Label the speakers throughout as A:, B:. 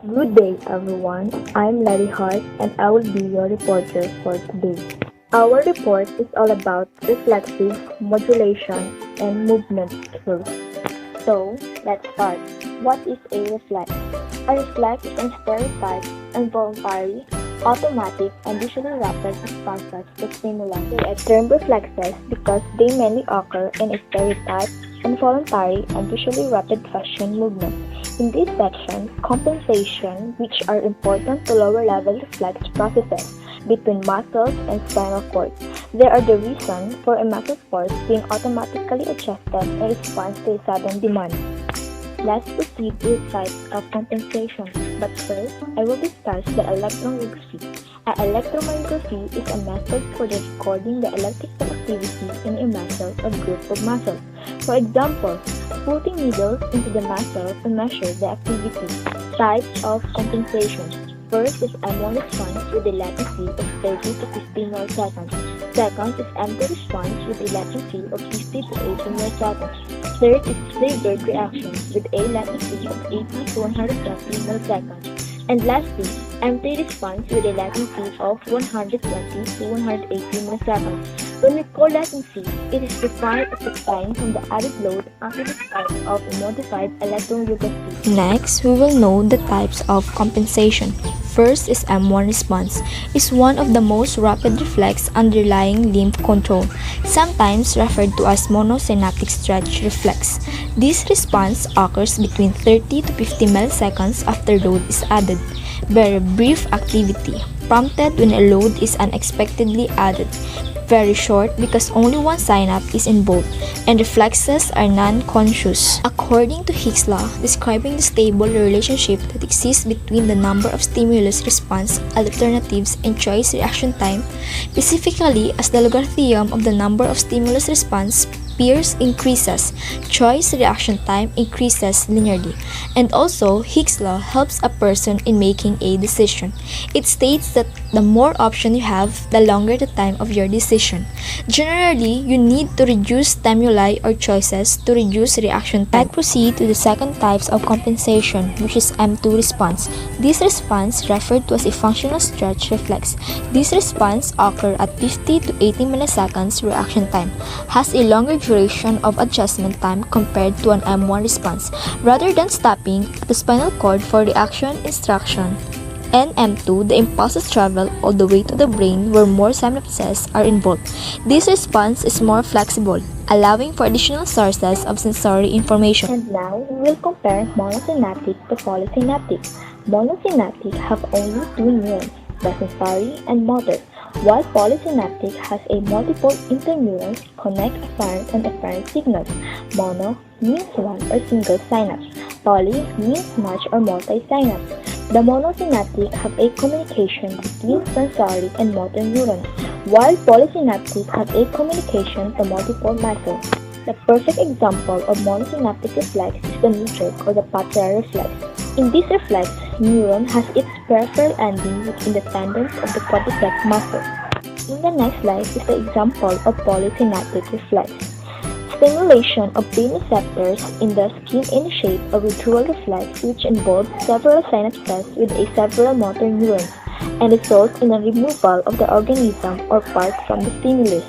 A: Good day, everyone. I'm Larry Hart, and I will be your reporter for today. Our report is all about reflexive, modulation, and movement skills. So, let's start. What is a reflex? A reflex is a stereotype, involuntary, automatic, and usually rapid responses to stimuli. They are termed reflexes because they mainly occur in a stereotype, involuntary, and usually rapid fashion movement. In this section, compensation, which are important to lower-level reflex processes between muscles and spinal cord. They are the reason for a muscle force being automatically adjusted in response to a sudden demand. Let's proceed with types of compensation, but first, I will discuss the electromyography. An electromyography is a method for recording the electrical activity in a muscle or group of muscles. For example, putting needles into the muscle to measure the activity. Types of compensation. First is M1 response with a latency of 30 to 50 milliseconds. Second is M2 response with a latency of 50 to 80 milliseconds. Third is flavored reaction with a latency of 80 to 120 milliseconds. And lastly, M3 response with a latency of 120 to 180 milliseconds. When we call latency, it is defined as the time from the added load after the start of a modified electromyography.
B: Next, we will know the types of compensation. First is M1 response. It's one of the most rapid reflex underlying limb control, sometimes referred to as monosynaptic stretch reflex. This response occurs between 30 to 50 milliseconds after load is added. Very brief activity, prompted when a load is unexpectedly added. Very short because only one synapse is involved, and reflexes are non-conscious. According to Hicks' law, describing the stable relationship that exists between the number of stimulus response alternatives and choice reaction time, specifically as the logarithm of the number of stimulus response pairs increases, choice reaction time increases linearly. And also, Hicks' law helps a person in making a decision. It states that the more options you have, the longer the time of your decision. Generally, you need to reduce stimuli or choices to reduce reaction time. Let's proceed to the second types of compensation, which is M2 response. This response, referred to as a functional stretch reflex. This response occurs at 50 to 80 milliseconds reaction time, has a longer duration of adjustment time compared to an M1 response. Rather than stopping at the spinal cord for reaction instruction, in M2, the impulses travel all the way to the brain where more synapses are involved. This response is more flexible, allowing for additional sources of sensory information.
A: And now, we will compare monosynaptic to polysynaptic. Monosynaptic have only two neurons, the sensory and motor, while polysynaptic has a multiple interneurons connect afferent and afferent signals. Mono means one or single synapse. Poly means much or multi-synapse. The monosynaptic have a communication between sensory and motor neurons, while polysynaptic have a communication to multiple muscles. The perfect example of monosynaptic reflex is the knee jerk or the patellar reflex. In this reflex, neuron has its peripheral ending within the tendons of the quadriceps muscle. In the next slide is the example of polysynaptic reflex. Stimulation of pain receptors in the skin initiates a withdrawal reflex which involves several synapses with a several motor neurons and results in a removal of the organism or part from the stimulus.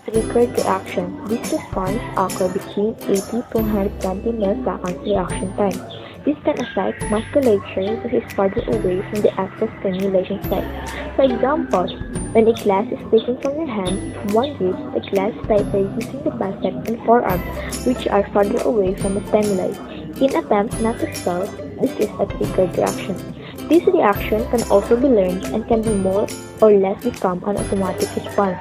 A: Triggered reaction. This response occurs between 80 to 120 milliseconds reaction time. This can affect musculature that is farther away from the actual stimulation site. For example, when a glass is taken from your hand, one grips the glass tightly using the bicep and forearm, which are farther away from the stimuli. In attempts not to stall, this is a triggered reaction. This reaction can also be learned and can be more or less become an automatic response.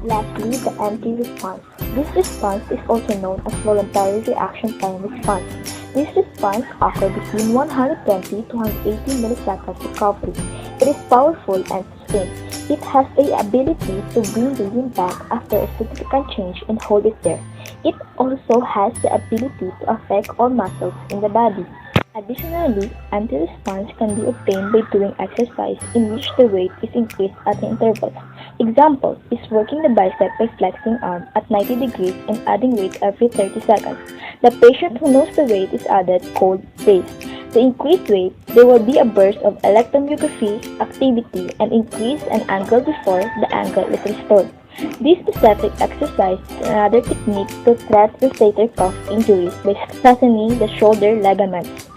A: Lastly, the empty response. This response is also known as voluntary reaction time response. This response occurs between 120 to 180 milliseconds recovery. It is powerful and sustained. It has the ability to bring the limb back after a significant change and hold it there. It also has the ability to affect all muscles in the body. Additionally, anti-response can be obtained by doing exercise in which the weight is increased at intervals. Example is working the bicep by flexing arm at 90 degrees and adding weight every 30 seconds. The patient who knows the weight is added cold brace. To increase weight, there will be a burst of electromyography activity and increase an angle before the angle is restored. This specific exercise is another technique to treat rotator cuff injuries by strengthening the shoulder ligaments.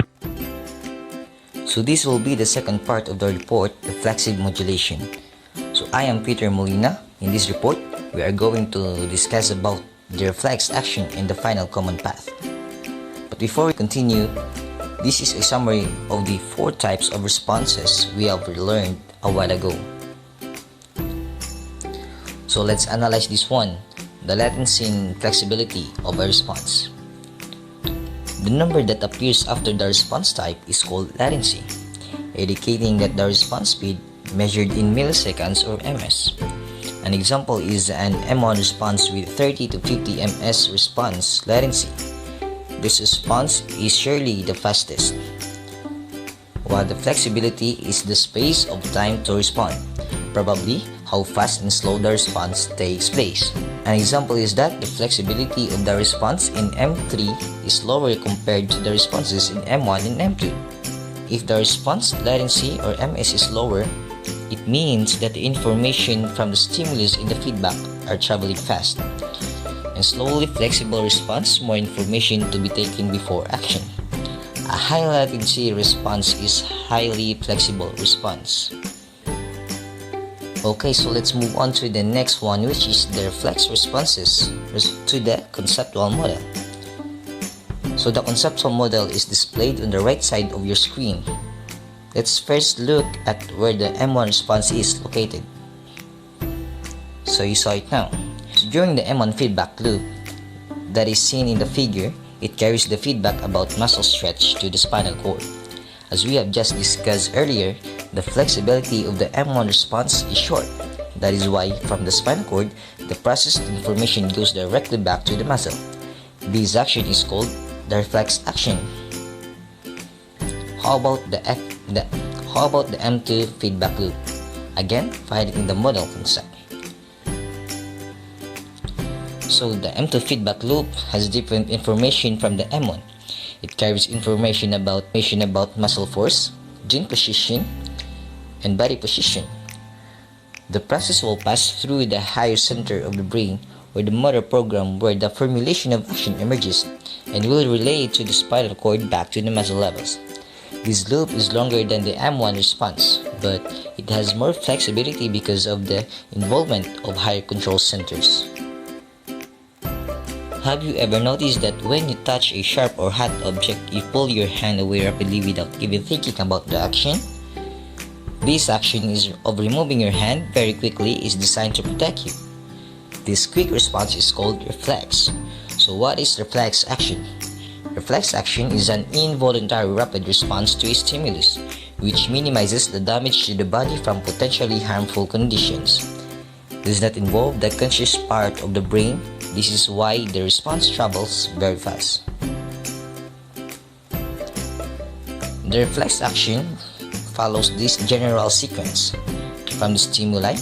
C: So this will be the second part of the report, Reflexive Modulation. So I am Peter Molina. In this report, we are going to discuss about the reflex action in the final common path. But before we continue, this is a summary of the 4 types of responses we have learned a while ago. So let's analyze this one, the latency and flexibility of a response. The number that appears after the response type is called latency, indicating that the response speed measured in milliseconds or ms. An example is an M1 response with 30 to 50 ms response latency. This response is surely the fastest, while the flexibility is the space of time to respond, probably how fast and slow the response takes place. An example is that the flexibility of the response in M3 is lower compared to the responses in M1 and M2. If the response latency or ms is lower, it means that the information from the stimulus and the feedback are traveling fast. In slowly flexible response, more information to be taken before action. A high latency response is highly flexible response. Okay, so let's move on to the next one, which is the reflex responses to the conceptual model. So the conceptual model is displayed on the right side of your screen. Let's first look at where the M1 response is located. So you saw it now. So during the M1 feedback loop that is seen in the figure, it carries the feedback about muscle stretch to the spinal cord. As we have just discussed earlier, the flexibility of the M1 response is short. That is why from the spinal cord, the processed information goes directly back to the muscle. This action is called the reflex action. How about the M2 feedback loop? Again, find it in the model concept. So the M2 feedback loop has different information from the M1. It carries information about muscle force, joint position, and body position. The process will pass through the higher center of the brain or the motor program where the formulation of action emerges and will relay to the spinal cord back to the muscle levels. This loop is longer than the M1 response, but it has more flexibility because of the involvement of higher control centers. Have you ever noticed that when you touch a sharp or hot object, you pull your hand away rapidly without even thinking about the action? This action of removing your hand very quickly is designed to protect you. This quick response is called reflex. So what is reflex action? Reflex action is an involuntary rapid response to a stimulus, which minimizes the damage to the body from potentially harmful conditions. It does not involve the conscious part of the brain. This is why the response travels very fast. The reflex action follows this general sequence from the stimuli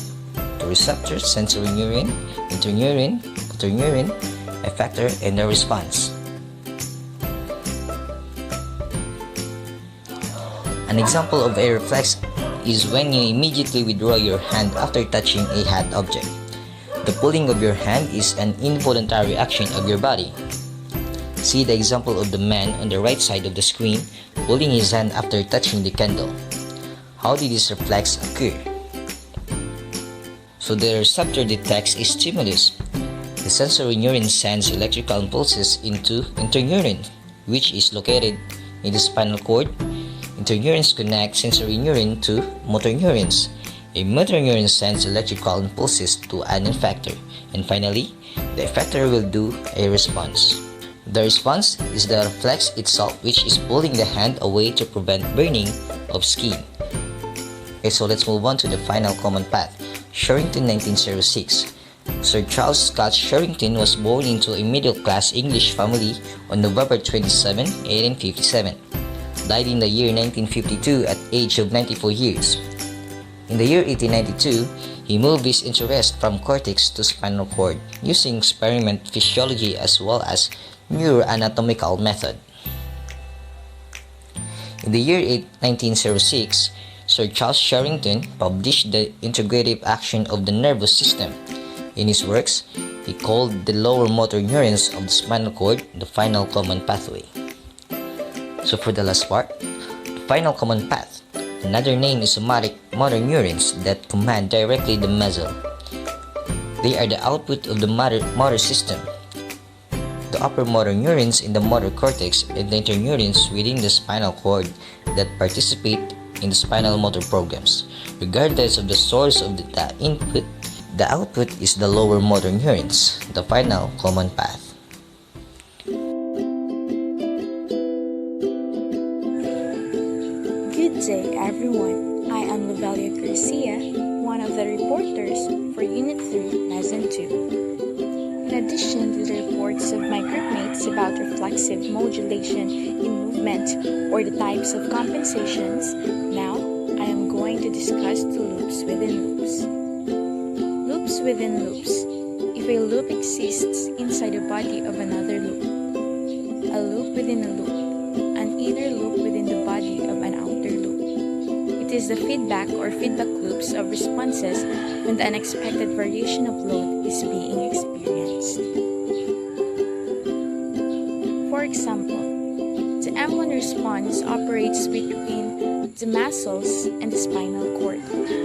C: to receptor, sensory neuron, interneuron, motor neuron, effector, and the response. An example of a reflex is when you immediately withdraw your hand after touching a hot object. The pulling of your hand is an involuntary action of your body. See the example of the man on the right side of the screen pulling his hand after touching the candle. How did this reflex occur? So the receptor detects a stimulus. The sensory neuron sends electrical impulses into interneuron, which is located in the spinal cord. Interneurons connect sensory neuron to motor neurons. A motor neuron sends electrical impulses to an effector, and finally, the effector will do a response. The response is the reflex itself, which is pulling the hand away to prevent burning of skin. Okay, so let's move on to the final common path. Sherrington, 1906. Sir Charles Scott Sherrington was born into a middle-class English family on November 27, 1857. died in the year 1952 at age of 94 years. In the year 1892, he moved his interest from cortex to spinal cord using experiment physiology as well as neuroanatomical method. In the year 1906, Sir Charles Sherrington published the integrative action of the nervous system. In his works, he called the lower motor neurons of the spinal cord the final common pathway. So for the last part, the final common path. Another name is somatic motor neurons that command directly the muscle. They are the output of the motor system. The upper motor neurons in the motor cortex and the interneurons within the spinal cord that participate in the spinal motor programs. Regardless of the source of the input, the output is the lower motor neurons, the final common path.
B: Good day, everyone. I am Lovelia Garcia, one of the reporters for Unit 3, Lesson 2. In addition to the reports of my groupmates about reflexive modulation in movement or the types of compensations, now I am going to discuss the loops within loops. Loops within loops. If a loop exists inside the body of another loop, a loop within a loop, an inner loop within the body of an outer loop. It is the feedback or feedback loops of responses when the unexpected variation of load is being experienced. For example, the M1 response operates between the muscles and the spinal cord,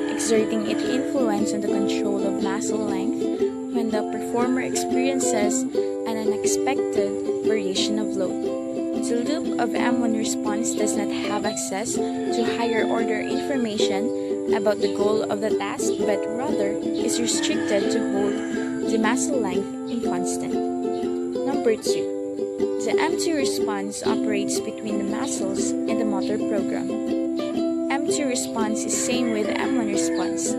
B: exerting its influence on the control of muscle length when the performer experiences an unexpected variation of load. The loop of M1 response does not have access to higher order information about the goal of the task, but rather is restricted to hold the muscle length in constant. Number 2. The M2 response operates between the muscles and the motor program. M2 response is same with the M1 response.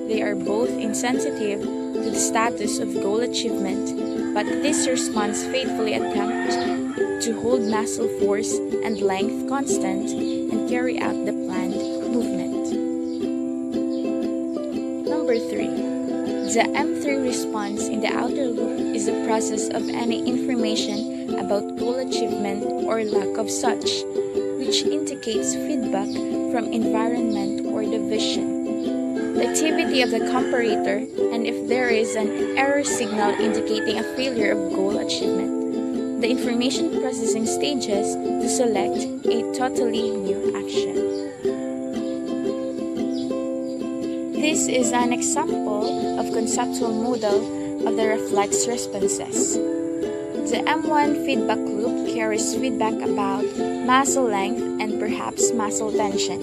B: They are both insensitive to the status of goal achievement, but this response faithfully attempts to hold muscle force and length constant and carry out the planned movement. Number 3. The M3 response in the outer loop is the process of any information about goal achievement or lack of such, which indicates feedback from environment or the vision, the activity of the comparator, and if there is an error signal indicating a failure of goal achievement, the information processing stages to select a totally new action. This is an example of conceptual model of the reflex responses. The M1 feedback loop carries feedback about muscle length and perhaps muscle tension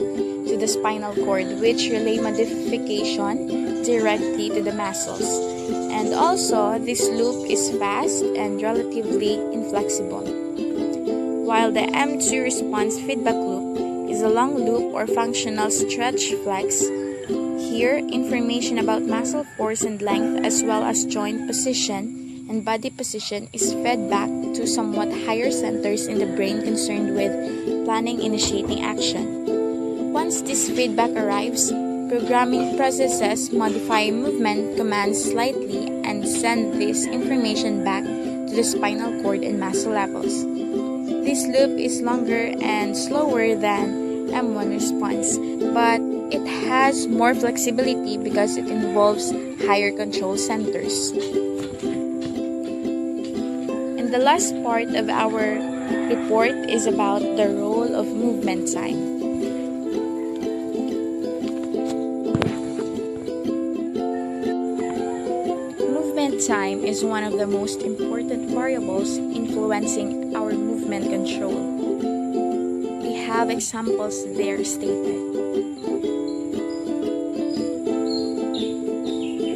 B: to the spinal cord, which relay modification directly to the muscles. And also, this loop is fast and relatively inflexible. While the M2 response feedback loop is a long loop or functional stretch flex, here information about muscle force and length as well as joint position and body position is fed back to somewhat higher centers in the brain concerned with planning initiating action. Once this feedback arrives, programming processes modify movement commands slightly and send this information back to the spinal cord and muscle levels. This loop is longer and slower than M1 response, but it has more flexibility because it involves higher control centers. And the last part of our report is about the role of movement time. Time is one of the most important variables influencing our movement control. We have examples there stated.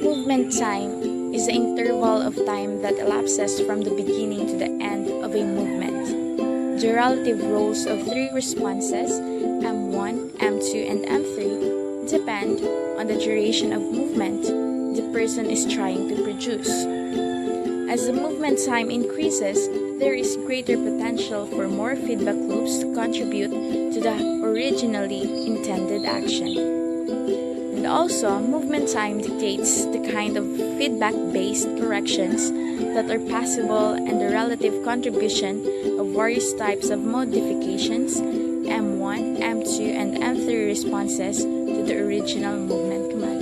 B: Movement time is the interval of time that elapses from the beginning to the end of a movement. The relative roles of three responses, M1, M2, and M3, depend on the duration of movement the person is trying to produce. As the movement time increases,
D: there is greater potential for more feedback loops to contribute to the originally intended action. And also, movement time dictates the kind of feedback-based corrections that are possible and the relative contribution of various types of modifications, M1, M2, and M3 responses to the original movement command.